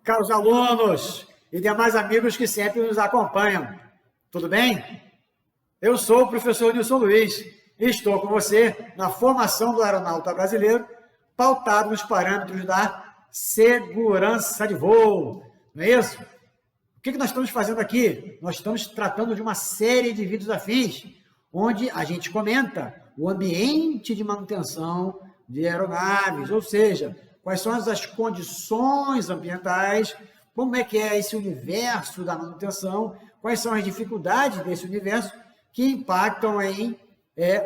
caros alunos e demais amigos que sempre nos acompanham. Tudo bem? Eu sou o professor Nilson Luiz e estou com você na formação do aeronauta brasileiro, pautado nos parâmetros da segurança de voo. Não é isso? O que nós estamos fazendo aqui? Nós estamos tratando de uma série de vídeos afins, onde a gente comenta o ambiente de manutenção de aeronaves, ou seja, quais são as condições ambientais, como é que é esse universo da manutenção, quais são as dificuldades desse universo que impactam em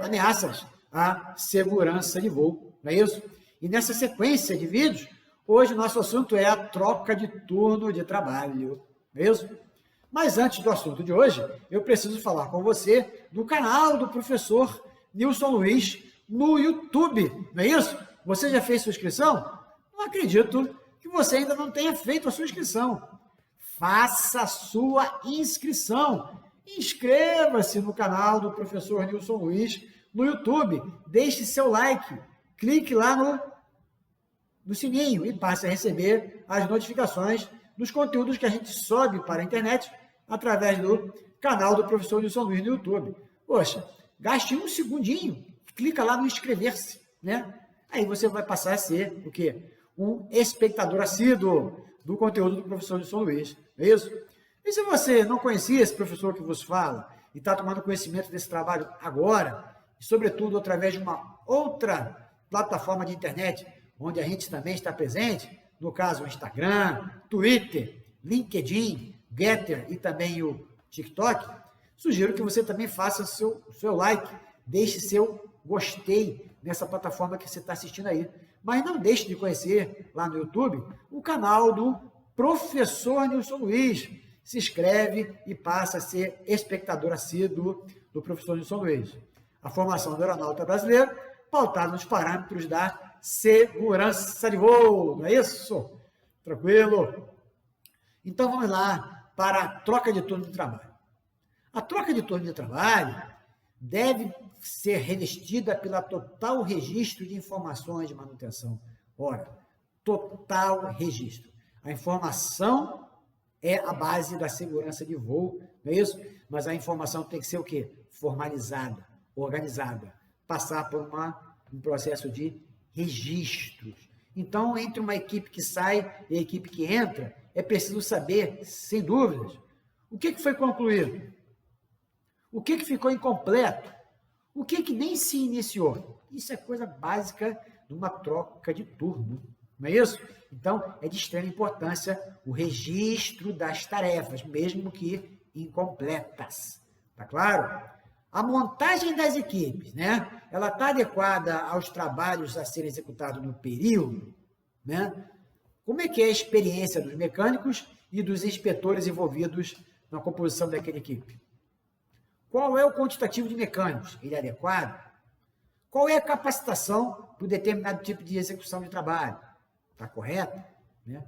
ameaças à segurança de voo, não é isso? E nessa sequência de vídeos, hoje nosso assunto é a troca de turno de trabalho, não é isso? Mas antes do assunto de hoje, eu preciso falar com você do canal do professor Nilson Luiz no YouTube, não é isso? Você já fez sua inscrição? Não acredito que você ainda não tenha feito a sua inscrição. Faça a sua inscrição. Inscreva-se no canal do professor Nilson Luiz no YouTube. Deixe seu like. Clique lá no sininho e passe a receber as notificações dos conteúdos que a gente sobe para a internet através do canal do professor Nilson Luiz no YouTube. Poxa, gaste um segundinho, clica lá no inscrever-se, né? Aí você vai passar a ser o quê? Um espectador assíduo do conteúdo do professor Nilson Luiz, não é isso? E se você não conhecia esse professor que vos fala e está tomando conhecimento desse trabalho agora, e sobretudo através de uma outra plataforma de internet, onde a gente também está presente, no caso o Instagram, Twitter, LinkedIn, Getter e também o TikTok, sugiro que você também faça seu like, deixe seu gostei nessa plataforma que você está assistindo aí. Mas não deixe de conhecer lá no YouTube o canal do professor Nilson Luiz. Se inscreve e passa a ser espectador assíduo do professor Nilson Luiz. A formação do aeronauta brasileiro pautada nos parâmetros da segurança de voo. Não é isso? Tranquilo? Então vamos lá para a troca de turno de trabalho. A troca de turno de trabalho deve ser revestida pela total registro de informações de manutenção. Ora, total registro. A informação é a base da segurança de voo, não é isso? Mas a informação tem que ser o quê? Formalizada, organizada, passar por um processo de registros. Então, entre uma equipe que sai e a equipe que entra, é preciso saber, sem dúvidas, o que foi concluído, o que ficou incompleto, o que nem se iniciou. Isso é coisa básica de uma troca de turno, não é isso? Então, é de extrema importância o registro das tarefas, mesmo que incompletas. Tá claro? A montagem das equipes, né? Ela está adequada aos trabalhos a serem executados no período, né? Como é que é a experiência dos mecânicos e dos inspetores envolvidos na composição daquela equipe? Qual é o quantitativo de mecânicos? Ele é adequado? Qual é a capacitação para determinado tipo de execução de trabalho? Está correto? Né?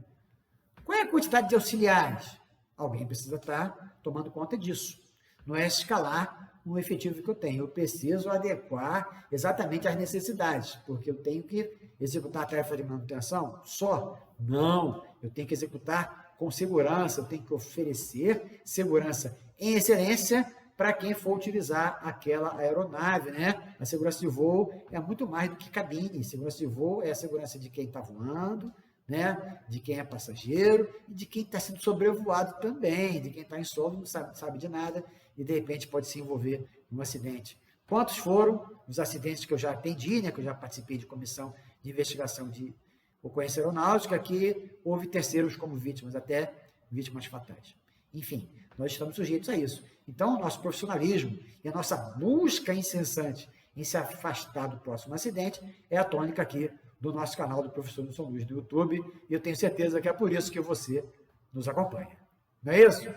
Qual é a quantidade de auxiliares? Alguém precisa estar tomando conta disso. Não é escalar o efetivo que eu tenho. Eu preciso adequar exatamente às necessidades, porque eu tenho que executar a tarefa de manutenção só? Não. Eu tenho que executar com segurança, eu tenho que oferecer segurança em excelência para quem for utilizar aquela aeronave, né? A segurança de voo é muito mais do que cabine. Segurança de voo é a segurança de quem está voando, né? De quem é passageiro e de quem está sendo sobrevoado também, de quem está em solo, não sabe de nada e, de repente, pode se envolver em um acidente. Quantos foram os acidentes que eu já atendi, né? Que eu já participei de comissão de investigação de ocorrência aeronáutica, que houve terceiros como vítimas, até vítimas fatais. Enfim, nós estamos sujeitos a isso. Então, o nosso profissionalismo e a nossa busca incessante em se afastar do próximo acidente é a tônica aqui do nosso canal do professor Nilson Luiz do YouTube, e eu tenho certeza que é por isso que você nos acompanha. Não é isso?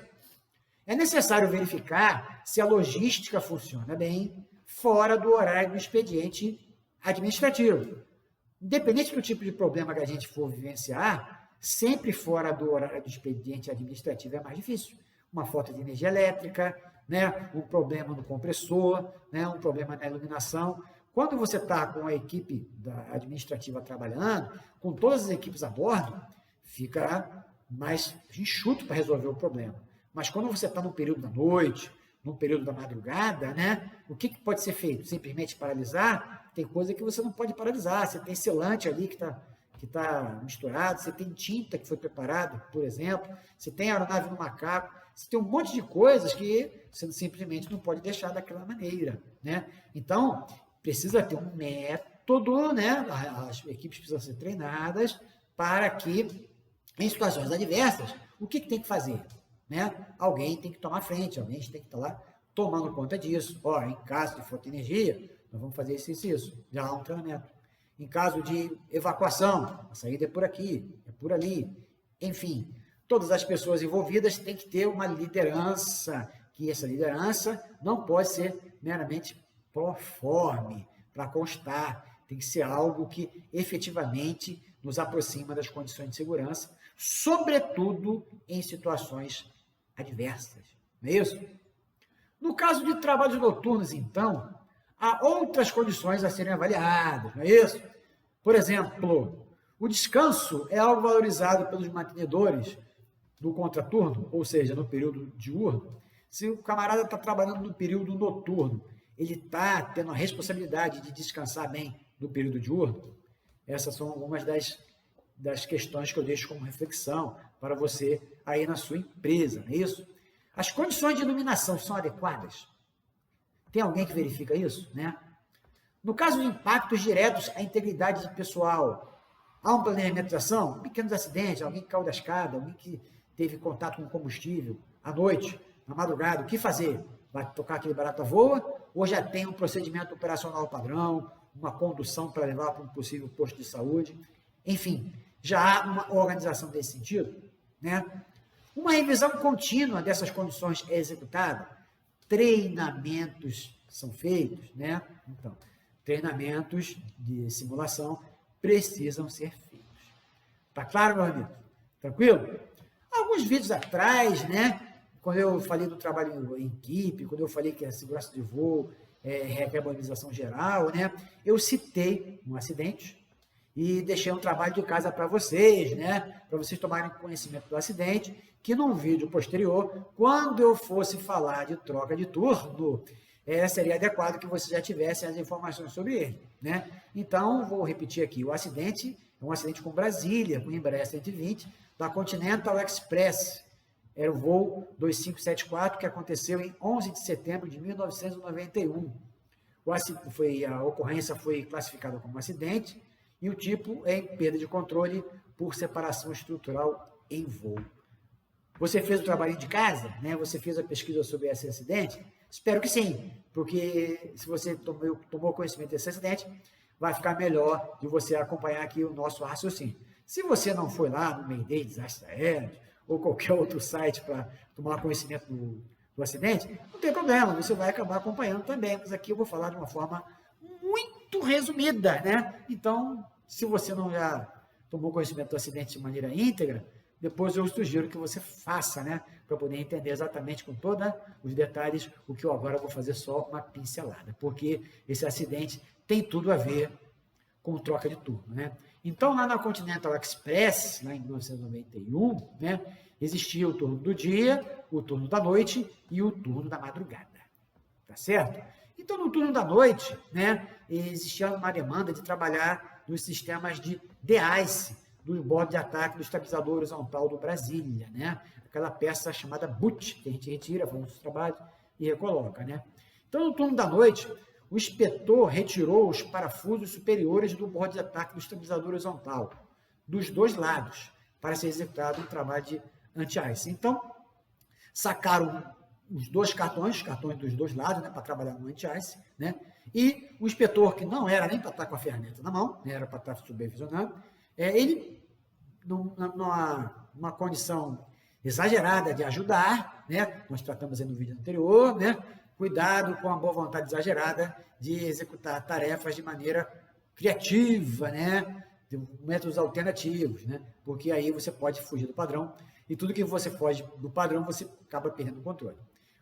É necessário verificar se a logística funciona bem fora do horário do expediente administrativo. Independente do tipo de problema que a gente for vivenciar, sempre fora do horário do expediente administrativo é mais difícil. Uma falta de energia elétrica, né? Um problema no compressor, né? Um problema na iluminação. Quando você está com a equipe administrativa trabalhando, com todas as equipes a bordo, fica mais enxuto para resolver o problema. Mas quando você está no período da noite, no período da madrugada, né? O que pode ser feito? Simplesmente paralisar? Tem coisa que você não pode paralisar. Você tem selante ali que tá misturado, você tem tinta que foi preparada, por exemplo, você tem aeronave no macaco, você tem um monte de coisas que você simplesmente não pode deixar daquela maneira, né? Então, precisa ter um método, né? As equipes precisam ser treinadas para que, em situações adversas, o que tem que fazer? Né? Alguém tem que tomar frente, alguém tem que estar lá tomando conta disso. Em caso de falta de energia, nós vamos fazer isso. Já há um treinamento. Em caso de evacuação, a saída é por aqui, é por ali. Enfim, todas as pessoas envolvidas têm que ter uma liderança, que essa liderança não pode ser meramente proforme, para constar. Tem que ser algo que efetivamente nos aproxima das condições de segurança, sobretudo em situações adversas. Não é isso? No caso de trabalhos noturnos, então, há outras condições a serem avaliadas, não é isso? Por exemplo, o descanso é algo valorizado pelos mantenedores do contraturno, ou seja, no período diurno. Se o camarada está trabalhando no período noturno, ele está tendo a responsabilidade de descansar bem no período diurno? Essas são algumas das questões que eu deixo como reflexão para você aí na sua empresa, não é isso? As condições de iluminação são adequadas? Tem alguém que verifica isso, né? No caso de impactos diretos à integridade pessoal, há um planejamento de ação? Pequenos acidentes, alguém que caiu da escada, alguém que teve contato com combustível à noite, na madrugada, o que fazer? Vai tocar aquele barata voa? Ou já tem um procedimento operacional padrão, uma condução para levar para um possível posto de saúde? Enfim, já há uma organização desse sentido, né? Uma revisão contínua dessas condições é executada, treinamentos são feitos, né? Então, treinamentos de simulação precisam ser feitos. Tá claro, meu amigo? Tranquilo? Alguns vídeos atrás, né? Quando eu falei do trabalho em equipe, quando eu falei que a segurança de voo requer modernização geral, né? Eu citei um acidente e deixei um trabalho de casa para vocês, né? Para vocês tomarem conhecimento do acidente, que num vídeo posterior, quando eu fosse falar de troca de turno, seria adequado que vocês já tivessem as informações sobre ele, né? Então, vou repetir aqui, o acidente é um acidente com Brasília, com Embraer 120, da Continental Express, era o voo 2574, que aconteceu em 11 de setembro de 1991. A ocorrência foi classificada como acidente, e o tipo é perda de controle por separação estrutural em voo. Você fez o trabalho de casa, né? Você fez a pesquisa sobre esse acidente? Espero que sim, porque se você tomou conhecimento desse acidente, vai ficar melhor de você acompanhar aqui o nosso raciocínio. Se você não foi lá no Mayday Desastres Aéreos ou qualquer outro site para tomar conhecimento do acidente, não tem problema, você vai acabar acompanhando também, mas aqui eu vou falar de uma forma muito resumida, né? Então, se você não já tomou conhecimento do acidente de maneira íntegra, depois eu sugiro que você faça, né? Para poder entender exatamente com todos os detalhes o que eu agora vou fazer só uma pincelada, porque esse acidente tem tudo a ver com troca de turno, né? Então, lá na Continental Express, lá em 1991, né, existia o turno do dia, o turno da noite e o turno da madrugada, tá certo? Então, no turno da noite, né, existia uma demanda de trabalhar nos sistemas de de-ice, do bordo de ataque do estabilizador horizontal do Brasília, né? Aquela peça chamada boot, que a gente retira, faz o trabalho e recoloca, né? Então, no turno da noite, o inspetor retirou os parafusos superiores do bordo de ataque do estabilizador horizontal, dos dois lados, para ser executado um trabalho de anti-ice. Então, sacaram os dois cartões dos dois lados, né, para trabalhar no anti-ice, né? E o inspetor, que não era nem para estar com a ferramenta na mão, né, era para estar supervisionando, ele, numa condição exagerada de ajudar, né, nós tratamos aí no vídeo anterior, né, cuidado com a boa vontade exagerada de executar tarefas de maneira criativa, né, de métodos alternativos, né, porque aí você pode fugir do padrão, e tudo que você foge do padrão, você acaba perdendo o controle.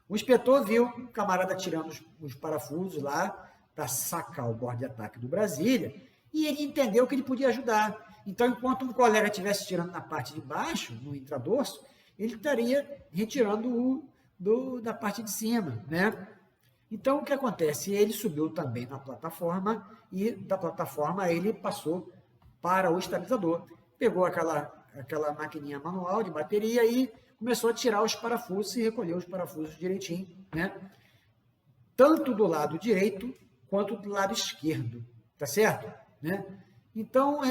O inspetor viu um camarada tirando os parafusos lá para sacar o bordo de ataque do Brasília, e ele entendeu que ele podia ajudar. Então, enquanto um colega estivesse tirando na parte de baixo, no intradorso, ele estaria retirando da parte de cima, né? Então, o que acontece? Ele subiu também na plataforma e da plataforma ele passou para o estabilizador. Pegou aquela maquininha manual de bateria e começou a tirar os parafusos e recolher os parafusos direitinho, né? Tanto do lado direito quanto do lado esquerdo, tá certo? Né? Então,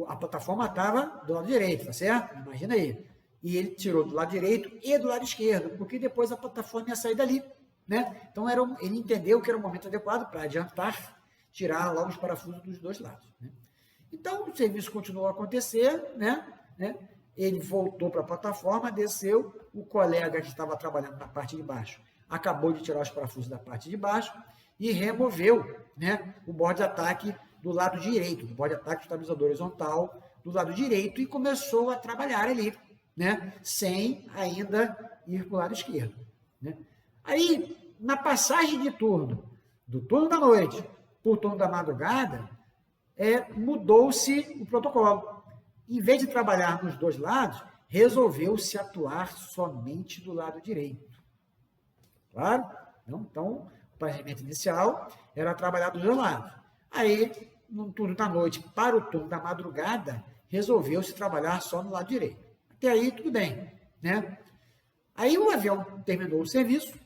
a plataforma estava do lado direito, tá certo? Imagina aí. E ele tirou do lado direito e do lado esquerdo, porque depois a plataforma ia sair dali, né? Então, ele entendeu que era o momento adequado para adiantar, tirar logo os parafusos dos dois lados, né? Então, o serviço continuou a acontecer, né? Ele voltou para a plataforma, desceu, o colega que estava trabalhando na parte de baixo acabou de tirar os parafusos da parte de baixo e removeu, né, o borde de ataque do lado direito, o borde de ataque do estabilizador horizontal do lado direito e começou a trabalhar ali, né, sem ainda ir para o lado esquerdo, né. Aí, na passagem de turno, do turno da noite para o turno da madrugada, mudou-se o protocolo. Em vez de trabalhar nos dois lados, resolveu-se atuar somente do lado direito. Claro? Então, o planejamento inicial era trabalhar dos dois lados. Aí, no turno da noite para o turno da madrugada, resolveu-se trabalhar só no lado direito. Até aí, tudo bem, né? Aí, o avião terminou o serviço,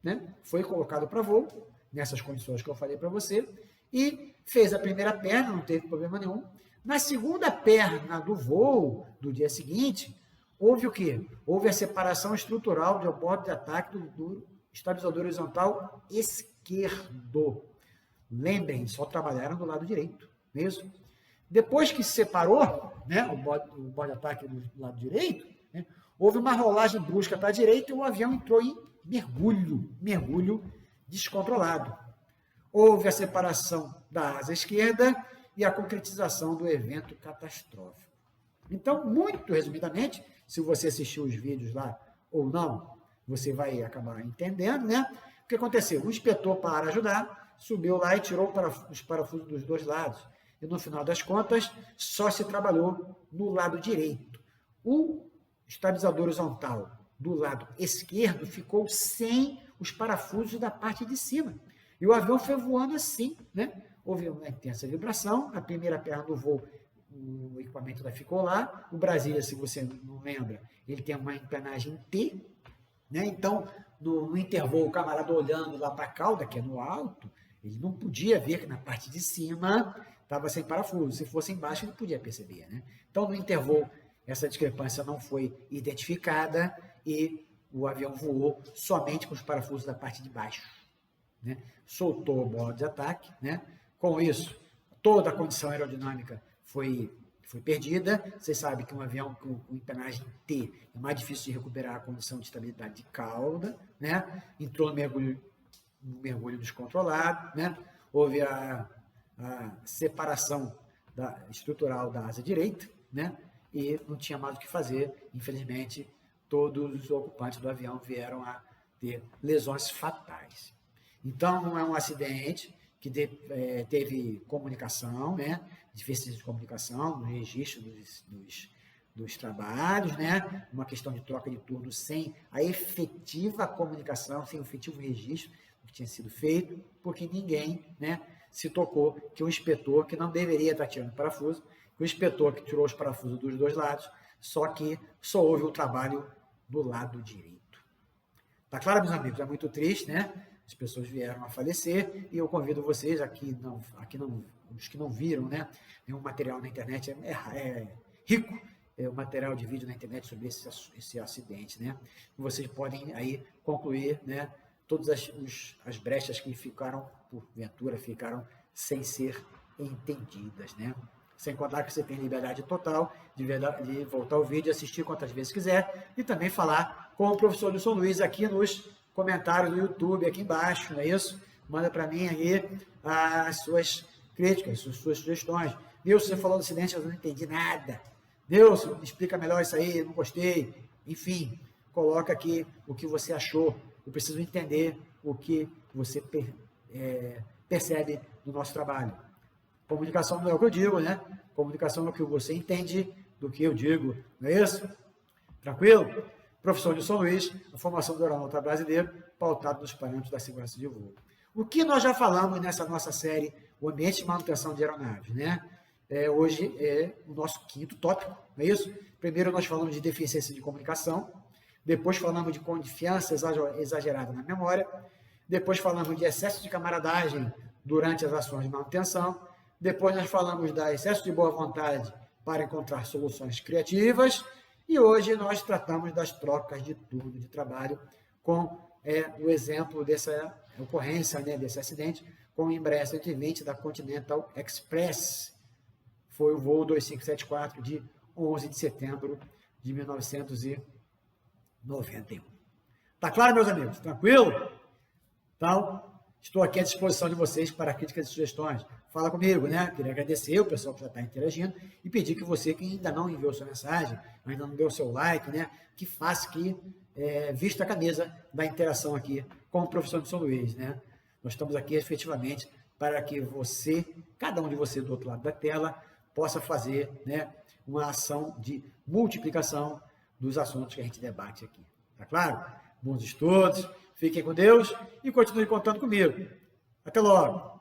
né? Foi colocado para voo, nessas condições que eu falei para você, e fez a primeira perna, não teve problema nenhum. Na segunda perna do voo, do dia seguinte, houve o quê? Houve a separação estrutural do borde de ataque do estabilizador horizontal esquerdo. Lembrem, só trabalharam do lado direito, mesmo. Depois que se separou, né, o borde de ataque do lado direito, né, houve uma rolagem brusca para a direita e o avião entrou em mergulho descontrolado. Houve a separação da asa esquerda e a concretização do evento catastrófico. Então, muito resumidamente, se você assistiu os vídeos lá ou não, você vai acabar entendendo, né? O que aconteceu? O inspetor, para ajudar, subiu lá e tirou os parafusos dos dois lados. E, no final das contas, só se trabalhou no lado direito. O estabilizador horizontal do lado esquerdo ficou sem os parafusos da parte de cima. E o avião foi voando assim, né? Houve uma intensa vibração, a primeira perna do voo, o equipamento ficou lá. O Brasília, se você não lembra, ele tem uma empennagem T, né? Então, no intervalo, o camarada olhando lá para a cauda, que é no alto, ele não podia ver que na parte de cima estava sem parafuso. Se fosse embaixo, ele podia perceber, né? Então, no intervalo, essa discrepância não foi identificada e o avião voou somente com os parafusos da parte de baixo, né? Soltou o borde de ataque, né? Com isso, toda a condição aerodinâmica foi perdida. Vocês sabem que um avião com empennagem T é mais difícil de recuperar a condição de estabilidade de cauda, né? Entrou no mergulho descontrolado, né? Houve a separação estrutural da asa direita, né? E não tinha mais o que fazer. Infelizmente, todos os ocupantes do avião vieram a ter lesões fatais. Então, não é um acidente que teve comunicação, né? Deficiência de comunicação, no registro dos trabalhos, né? Uma questão de troca de turno sem a efetiva comunicação, sem o efetivo registro do que tinha sido feito, porque ninguém, né, se tocou que o inspetor, que não deveria estar tirando parafuso, que o inspetor que tirou os parafusos dos dois lados, só que só houve o trabalho do lado direito. Tá claro, meus amigos? É muito triste, né? As pessoas vieram a falecer e eu convido vocês, os que não viram, né? Tem um material na internet, é rico, o material de vídeo na internet sobre esse acidente, né? Vocês podem aí concluir, né, todas as brechas que ficaram, porventura, ficaram sem ser entendidas, né? Sem contar que você tem liberdade total de voltar ao vídeo, assistir quantas vezes quiser e também falar com o professor Nilson Luiz aqui nos comentários do YouTube, aqui embaixo, não é isso? Manda para mim aí as suas críticas, as suas sugestões. Nilson, você falou do acidente, eu não entendi nada. Nilson, explica melhor isso aí, não gostei. Enfim, coloca aqui o que você achou. Eu preciso entender o que você percebe no nosso trabalho. Comunicação não é o que eu digo, né? Comunicação é o que você entende do que eu digo, não é isso? Tranquilo? Professor Nilson Luiz, a formação do aeronauta brasileiro, pautado nos parâmetros da segurança de voo. O que nós já falamos nessa nossa série, o ambiente de manutenção de aeronaves, né? Hoje é o nosso quinto tópico, não é isso? Primeiro nós falamos de deficiência de comunicação, depois falamos de confiança exagerada na memória, depois falamos de excesso de camaradagem durante as ações de manutenção, depois nós falamos da excesso de boa vontade para encontrar soluções criativas, e hoje nós tratamos das trocas de turno de trabalho com o exemplo dessa ocorrência, né, desse acidente, com o Embraer 120 da Continental Express. Foi o voo 2574 de 11 de setembro de 1991. Tá claro, meus amigos? Tranquilo? Então, estou aqui à disposição de vocês para críticas e sugestões. Fala comigo, né? Queria agradecer o pessoal que já está interagindo e pedir que você, que ainda não enviou sua mensagem, ainda não deu seu like, né? Que faça que vista a camisa da interação aqui com o professor Nilson Luiz, né? Nós estamos aqui efetivamente para que você, cada um de vocês do outro lado da tela, possa fazer, né, uma ação de multiplicação dos assuntos que a gente debate aqui. Tá claro? Bons estudos, fiquem com Deus e continue contando comigo. Até logo!